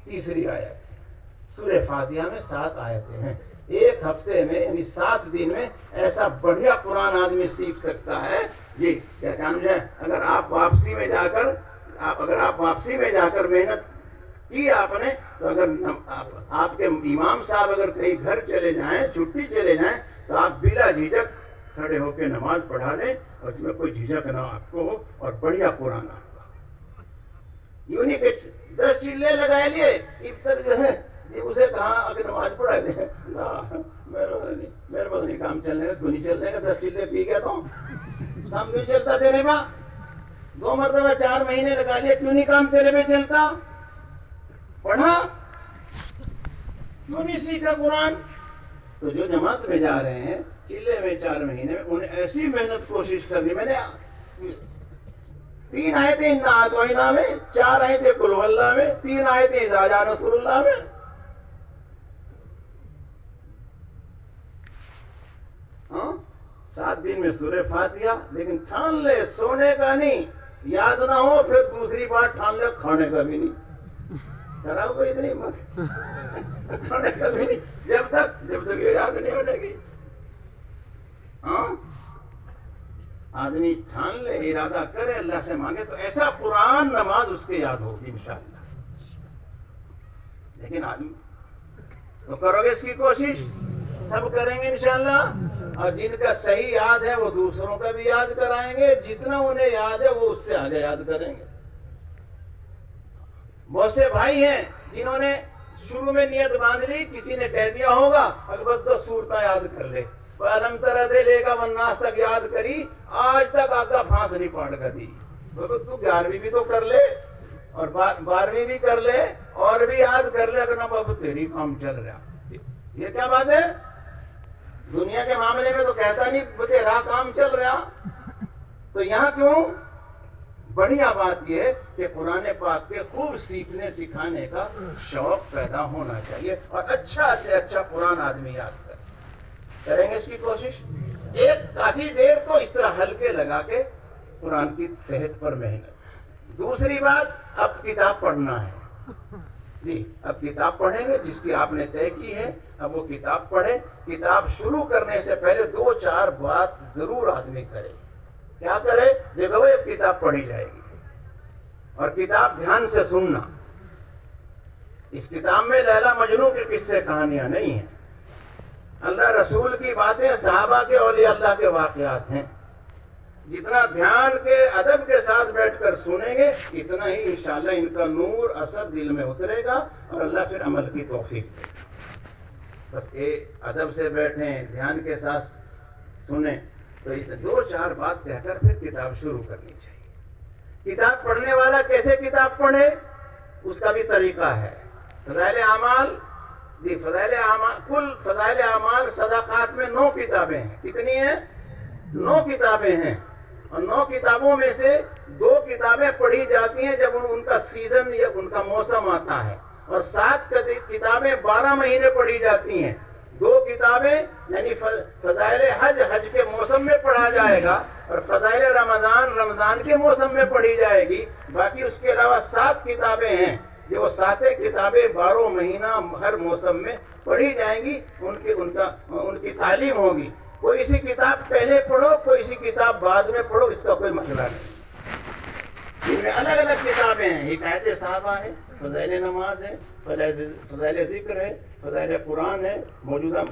[SPEAKER 1] تیسری آیت. سورہ فاتحہ میں 7 آیتیں ہیں. ایک ہفتے میں یعنی 7 دن میں ایسا بڑھیا قرآن آدمی سیکھ سکتا ہے. جی کیا کام ہے. اگر آپ واپسی میں جا کر محنت کی آپ نے، تو اگر آپ کے امام صاحب اگر کہیں گھر چلے جائیں، چھٹی چلے جائیں، تو آپ بلا جھجک کھڑے ہو کے نماز پڑھا دیں اور اس میں کوئی جھجک نہ آپ کو ہو اور بڑھیا قرآن آپ کا. یوں نہیں کہ 10 چلے لگائے لیے ابتر جو ہے اسے کہاں اگر نماز پڑھا دیں میرے پاس نہیں کام چلنے کا، کیوں نہیں چلنے کا. 10 چلے پی گیا تو کام کیوں چلتا تیرے پا؟ 2 مرتبہ 4 مہینے لگا لیے، کیوں نہیں کام تیرے پہ چلتا؟ پڑھا کیوں نہیں سیکھا قرآن؟ تو جو جماعت میں جا رہے ہیں چلے میں 4 مہینے میں انہیں ایسی محنت کوشش کرنی. میں نے 3 آیتیں انا اعطیناک میں، 4 آیتیں قل هو اللہ میں، 3 آیتیں اذا جاء نصر اللہ میں. 7 دن میں سورہ فاتحہ. لیکن ٹھان لے سونے کا نہیں، یاد نہ ہو پھر دوسری بار ٹھان لے کھانے کا بھی نہیں. خراب کوئی اتنی مت کھانے کا بھی نہیں جب تک یہ یاد نہیں ہونے کی. آدمی ٹھان لے، ارادہ کرے، اللہ سے مانگے تو ایسا قرآن نماز اس کے یاد ہوگی انشاءاللہ. لیکن آدمی تو کرو گے اس کی کوشش، سب کریں گے انشاءاللہ. اور جن کا صحیح یاد ہے وہ دوسروں کا بھی یاد کرائیں گے، جتنا انہیں یاد ہے وہ اس سے آگے یاد کریں گے. بہت سے بھائی ہیں جنہوں نے شروع میں نیت باندھ لی، کسی نے کہہ دیا ہوگا البتہ صورتیں یاد کر لے، علم ترا دے لے گا والناس تک یاد کری، آج تک آگا پھانس نہیں پاڑ گا دی. تو 11ویں بھی تو کر لے اور 12ویں بھی کر لے اور بھی یاد کر لے. اگر نہ بابو تیری کام چل رہا، یہ کیا بات ہے؟ دنیا کے معاملے میں تو کہتا نہیں تیرا کام چل رہا. تو یہاں کیوں؟ بڑھیا بات یہ ہے کہ قرآن پاک کے خوب سیکھنے سکھانے کا شوق پیدا ہونا چاہیے اور اچھا سے اچھا قرآن آدمی یاد کریں گے اس کی کوشش. ایک کافی دیر تو اس طرح ہلکے لگا کے قرآن کی صحت پر محنت. دوسری بات اب کتاب پڑھنا ہے. جی اب کتاب پڑھیں گے جس کی آپ نے طے کی ہے، اب وہ کتاب پڑھے. کتاب شروع کرنے سے پہلے 2-4 بات ضرور آدمی کرے. کیا کرے؟ دیکھو اب کتاب پڑھی جائے گی اور کتاب دھیان سے سننا. اس کتاب میں لیلا مجنوں کے قصے کہانیاں نہیں ہیں، اللہ رسول کی باتیں، صحابہ کے، اولیاء اللہ کے واقعات ہیں. جتنا دھیان کے ادب کے ساتھ بیٹھ کر سنیں گے اتنا ہی انشاءاللہ ان کا نور اثر دل میں اترے گا اور اللہ پھر عمل کی توفیق دے گا. بس ادب سے بیٹھیں، دھیان کے ساتھ سنیں. تو 2-4 بات کہہ کر پھر کتاب شروع کرنی چاہیے. کتاب پڑھنے والا کیسے کتاب پڑھے اس کا بھی طریقہ ہے. فضائل اعمال جی فضائل اعمال، کل فضائل اعمال صدقات میں 9 کتابیں ہیں. کتنی ہیں؟ 9 کتابیں ہیں. اور 9 کتابوں میں سے 2 کتابیں پڑھی جاتی ہیں جب ان کا سیزن یا ان کا موسم آتا ہے، اور 7 کتابیں 12 مہینے پڑھی جاتی ہیں. 2 کتابیں یعنی فضائل حج حج کے موسم میں پڑھا جائے گا، اور فضائل رمضان رمضان کے موسم میں پڑھی جائے گی. باقی اس کے علاوہ 7 کتابیں ہیں جو وہ 7 کتابیں 12 مہینہ ہر موسم میں پڑھی جائیں گی. ان کی تعلیم ہوگی. کوئی سی کتاب پہلے پڑھو، کوئی سی کتاب بعد میں پڑھو، اس کا کوئی مسئلہ نہیں. ان میں الگ الگ کتابیں ہیں. حکایت صحابہ ہے، فضائل نماز ہے، فضائل ذکر ہے، فضائل قرآن ہے، موجودہ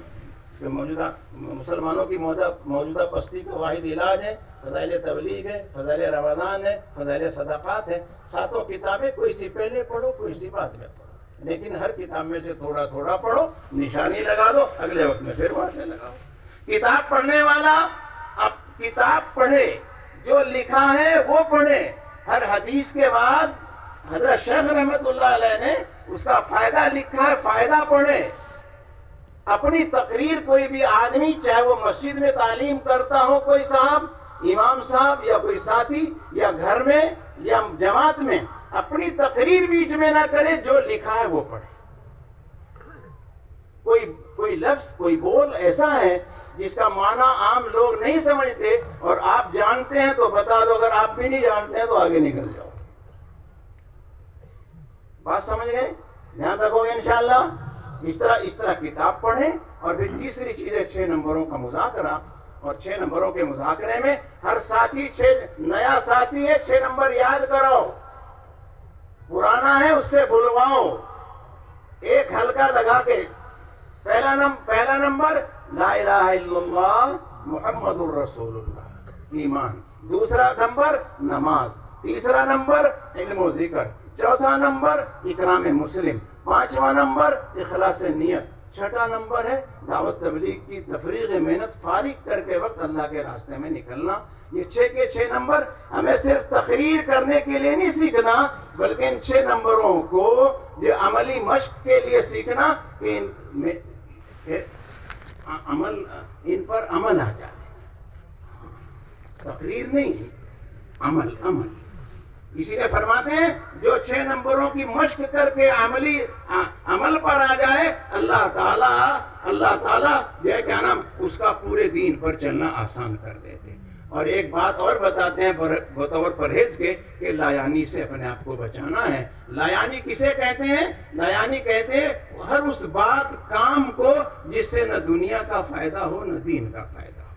[SPEAKER 1] مسلمانوں کی موجودہ پستی کا واحد علاج ہے، فضائل تبلیغ ہے، فضائل رمضان ہے، فضائل صدقات ہے. 7 کتابیں کوئی سی پہلے پڑھو، کوئی سی بعد میں پڑھو، لیکن ہر کتاب میں سے تھوڑا تھوڑا پڑھو، نشانی لگا دو، اگلے وقت میں پھر وہاں سے لگاؤ. کتاب پڑھنے والا اب کتاب پڑھے، جو لکھا ہے وہ پڑھے. ہر حدیث کے بعد حضرت شیخ رحمت اللہ علیہ نے اس کا فائدہ لکھا ہے، فائدہ پڑھے. اپنی تقریر کوئی بھی آدمی، چاہے وہ مسجد میں تعلیم کرتا ہو، کوئی صاحب، امام صاحب یا کوئی ساتھی، یا گھر میں یا جماعت میں، اپنی تقریر بیچ میں نہ کرے، جو لکھا ہے وہ پڑھے. کوئی لفظ، کوئی بول ایسا ہے جس کا معنی عام لوگ نہیں سمجھتے اور آپ جانتے ہیں تو بتا دو، اگر آپ بھی نہیں جانتے ہیں تو آگے نکل جاؤ. بات سمجھ گئے؟ دھیان رکھو گے انشاءاللہ. اس طرح کتاب پڑھیں. اور پھر تیسری چیز ہے 6 نمبروں کا مذاکرہ. اور 6 نمبروں کے مذاکرے میں ہر ساتھی، نیا ساتھی ہے، 6 نمبر یاد کراؤ، پرانا ہے اس سے بلواؤ، ایک حلقہ لگا کے. پہلا نمبر لا الہ الا اللہ محمد الرسول اللہ، ایمان. دوسرا نمبر نماز. تیسرا نمبر علم و ذکر. چوتھا نمبر اکرام مسلم. 5واں نمبر اخلاص نیت. 6واں نمبر ہے دعوت تبلیغ کی تفریغ محنت، فارغ کر کے وقت اللہ کے راستے میں نکلنا. یہ 6 کے 6 نمبر ہمیں صرف تقریر کرنے کے لیے نہیں سیکھنا، بلکہ ان 6 نمبروں کو یہ عملی مشق کے لیے سیکھنا کہ ان پر عمل آ جائے. تقریر نہیں، عمل. اسی لیے فرماتے ہیں جو 6 نمبروں کی مشق کر کے عمل پر آ جائے، اللہ تعالیٰ جو ہے کیا نام، اس کا پورے دین پر چلنا آسان کر دیتے. اور ایک بات اور بتاتے ہیں بطور پرہیز کے کہ لایانی سے اپنے آپ کو بچانا ہے. لایانی کسے کہتے ہیں؟ لایانی کہتے ہیں ہر اس بات، کام کو جس سے نہ دنیا کا فائدہ ہو نہ دین کا فائدہ ہو.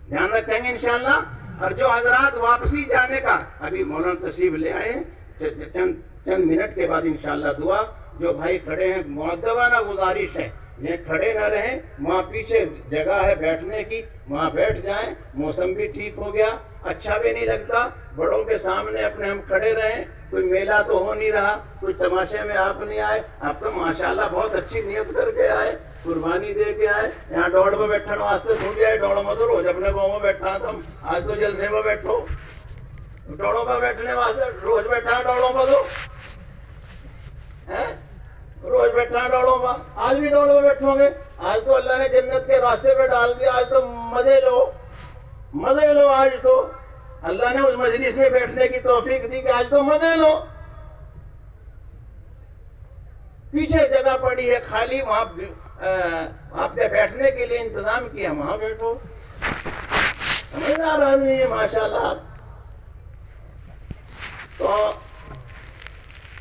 [SPEAKER 1] دھیان رکھیں گے انشاءاللہ. اور جو حضرات واپسی جانے کا، ابھی مولانا تشریف لے آئے ہیں، چند منٹ کے بعد انشاءاللہ دعا. جو بھائی کھڑے ہیں، مؤدبانہ گزارش ہے، یہ کھڑے نہ رہیں. وہاں پیچھے جگہ ہے بیٹھنے کی، وہاں بیٹھ جائیں. موسم بھی ٹھیک ہو گیا، اچھا بھی نہیں لگتا بڑوں کے سامنے اپنے ہم کھڑے رہیں. کوئی میلہ تو ہو نہیں رہا، کوئی تماشے میں آپ نہیں آئے. آپ تو ماشاءاللہ بہت اچھی نیت کر کے آئے، قربانی دے کے آئے. یہاں ڈوڑ پہ بیٹھنے واسطے چھوٹ جائے. ڈوڑوں میں تو روز اپنے گاؤں میں بیٹھا تم، آج تو جلسے میں بیٹھو. ڈوڑوں پہ بیٹھنے واسطے روز بیٹھا ڈوڑوں پہ، تو روز بیٹھا ڈوڑوں پہ. آج بھی ڈوڑوں پہ بیٹھو گے. آج تو اللہ نے جنت کے راستے پہ ڈال دیا. آج تو مزے لو. آج تو اللہ نے اس مجلس میں بیٹھنے کی توفیق دی کہ آج تو مزے لو. پیچھے جگہ پڑی ہے خالی، وہاں آپ کے بیٹھنے کے لیے انتظام کیا، وہاں بیٹھو. سمجھدار آدمی ہے ماشاءاللہ. تو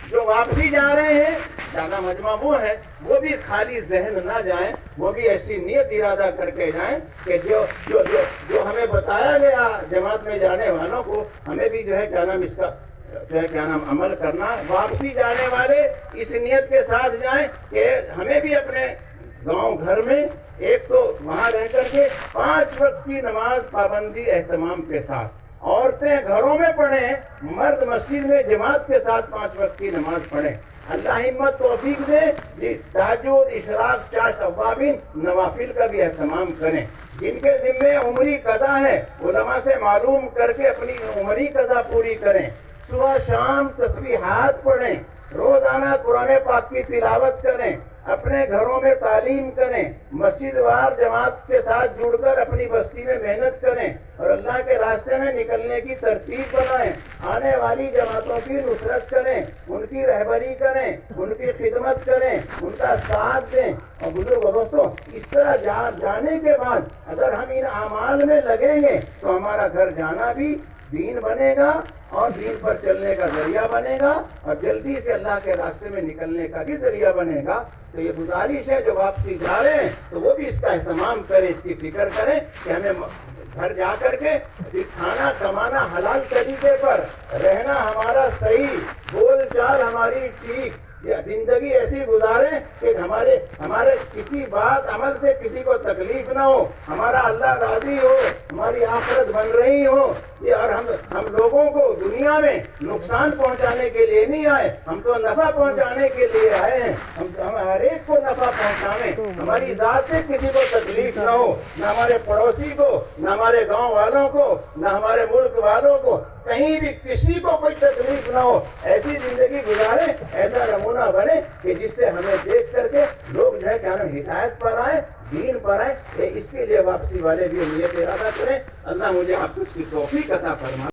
[SPEAKER 1] جو واپسی جا رہے ہیں، جانا مجمع وہ ہے، وہ بھی خالی ذہن نہ جائیں. وہ بھی ایسی نیت ارادہ کر کے جائیں کہ جو ہمیں بتایا گیا جماعت میں جانے والوں کو، ہمیں بھی جو ہے کیا نام اس کا جو ہے کیا نام عمل کرنا. واپسی جانے والے اس نیت کے ساتھ جائیں کہ ہمیں بھی اپنے گاؤں گھر میں ایک تو وہاں رہ کر کے 5 وقت کی نماز پابندی اہتمام کے ساتھ، عورتیں گھروں میں پڑھیں، مرد مسجد میں جماعت کے ساتھ 5 وقت کی نماز پڑھیں. اللہ ہمت توفیق دے. تہجد، اشراق، چاشت، اوابین، نوافل کا بھی اہتمام کریں. جن کے ذمے عمری قضا ہے، علماء سے معلوم کر کے اپنی عمری قضا پوری کریں. صبح شام تسبیحات پڑھیں. روزانہ قرآن پاک کی تلاوت کریں، اپنے گھروں میں تعلیم کریں، مسجد وار جماعت کے ساتھ جڑ کر اپنی بستی میں محنت کریں اور اللہ کے راستے میں نکلنے کی ترتیب بنائیں، آنے والی جماعتوں کی نصرت کریں، ان کی رہبری کریں، ان کی خدمت کریں، ان کا ساتھ دیں۔ اور بزرگ دوستوں، اس طرح جانے کے بعد اگر ہم ان اعمال میں لگیں گے تو ہمارا گھر جانا بھی دین بنے گا اور دین پر چلنے کا ذریعہ بنے گا اور جلدی سے اللہ کے راستے میں نکلنے کا بھی ذریعہ بنے گا۔ تو یہ گزارش ہے جو واپسی جا رہے ہیں تو وہ بھی اس کا اہتمام کریں، اس کی فکر کریں کہ ہمیں گھر جا کر کے کھانا کمانا حلال طریقے پر، رہنا ہمارا صحیح، بول چال ہماری ٹھیک، یہ زندگی ایسی گزاریں کہ ہمارے کسی بات عمل سے کسی کو تکلیف نہ ہو، ہمارا اللہ راضی ہو، ہماری آخرت بن رہی ہو۔ یہ اور ہم لوگوں کو دنیا میں نقصان پہنچانے کے لیے نہیں آئے، ہم تو نفع پہنچانے کے لیے آئے ہیں۔ ہم ہر ایک کو نفع پہنچائیں، ہماری ذات سے کسی کو تکلیف نہ ہو، نہ ہمارے پڑوسی کو، نہ ہمارے گاؤں والوں کو، نہ ہمارے ملک والوں کو، کہیں بھی کسی کو کوئی تکلیف نہ ہو۔ ایسی زندگی گزاریں، ایسا نمونہ بنے کہ جس سے ہمیں دیکھ کر کے لوگ جو ہے کہ ہم ہدایت پر آئیں، دین پر آئیں۔ اس کے لیے واپسی والے بھی نیت ارادہ کریں۔ اللہ مجھے آپ کو اس کی توفیق عطا فرمائے۔